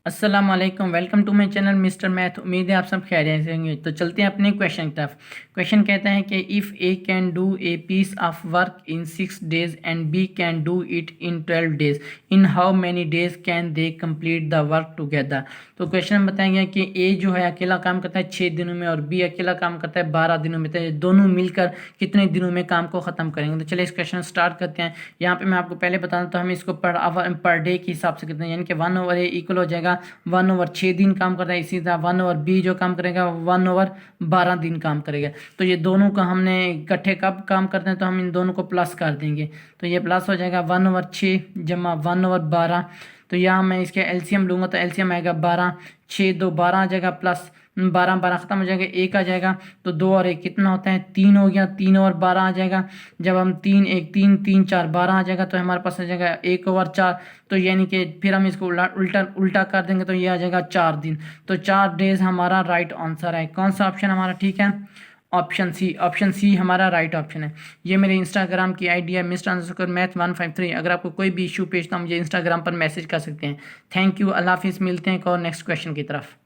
अस्सलाम वालेकुम, welcome to my channel mister math. उम्मीद है आप सब खैरियत से होंगे। तो चलते हैं अपने क्वेश्चन की तरफ। क्वेश्चन कहता है कि if A can do a piece of work in 6 days and B can do it in 12 days, in how many days can they complete the work together. तो क्वेश्चन में बताया गया कि ए जो है अकेला काम करता है 6 दिनों में और बी अकेला काम करता है 12 दिनों में। तो ये दोनों मिलकर कितने दिनों में काम को ख़त्म करेंगे। तो चलिए इस क्वेश्चन स्टार्ट करते हैं। यहाँ पे मैं आपको पहले बता दूँ तो हम इसको पर आवर पर डे के हिसाब से करते हैं, यानी कि 1/a इक्वल हो जाएगा 1/6 दिन काम करता है। इसी तरह 1/b जो काम करेगा 1/12 दिन काम करेगा। तो ये दोनों का हमने इकट्ठे कब काम करते हैं तो हम इन दोनों को प्लस कर देंगे। तो ये प्लस हो जाएगा 1/6 जमा 1/12। तो यहाँ मैं इसके एलसीएम लूँगा तो एलसीएम आएगा 12, 6 2 12 आ जाएगा, प्लस 12 12 ख़त्म हो जाएगा, 1 आ जाएगा। तो 2 और 1 कितना होता है 3 हो गया, 3 और 12 आ जाएगा। जब हम 3 1 3 3 4 12 आ जाएगा तो हमारे पास आ जाएगा 1/4। तो यानी कि फिर हम इसको उल्टा उल्टा कर देंगे तो ये आ जाएगा 4 दिन। तो 4 डेज हमारा राइट आंसर है। कौन सा ऑप्शन हमारा ठीक है? ऑप्शन सी हमारा राइट ऑप्शन है। ये मेरे इंस्टाग्राम की आईडी है Mr_Math153। अगर आपको कोई भी इशू पेश तो मुझे इंस्टाग्राम पर मैसेज कर सकते हैं। थैंक यू, अल्लाह हाफिज़। मिलते हैं एक और नेक्स्ट क्वेश्चन की तरफ।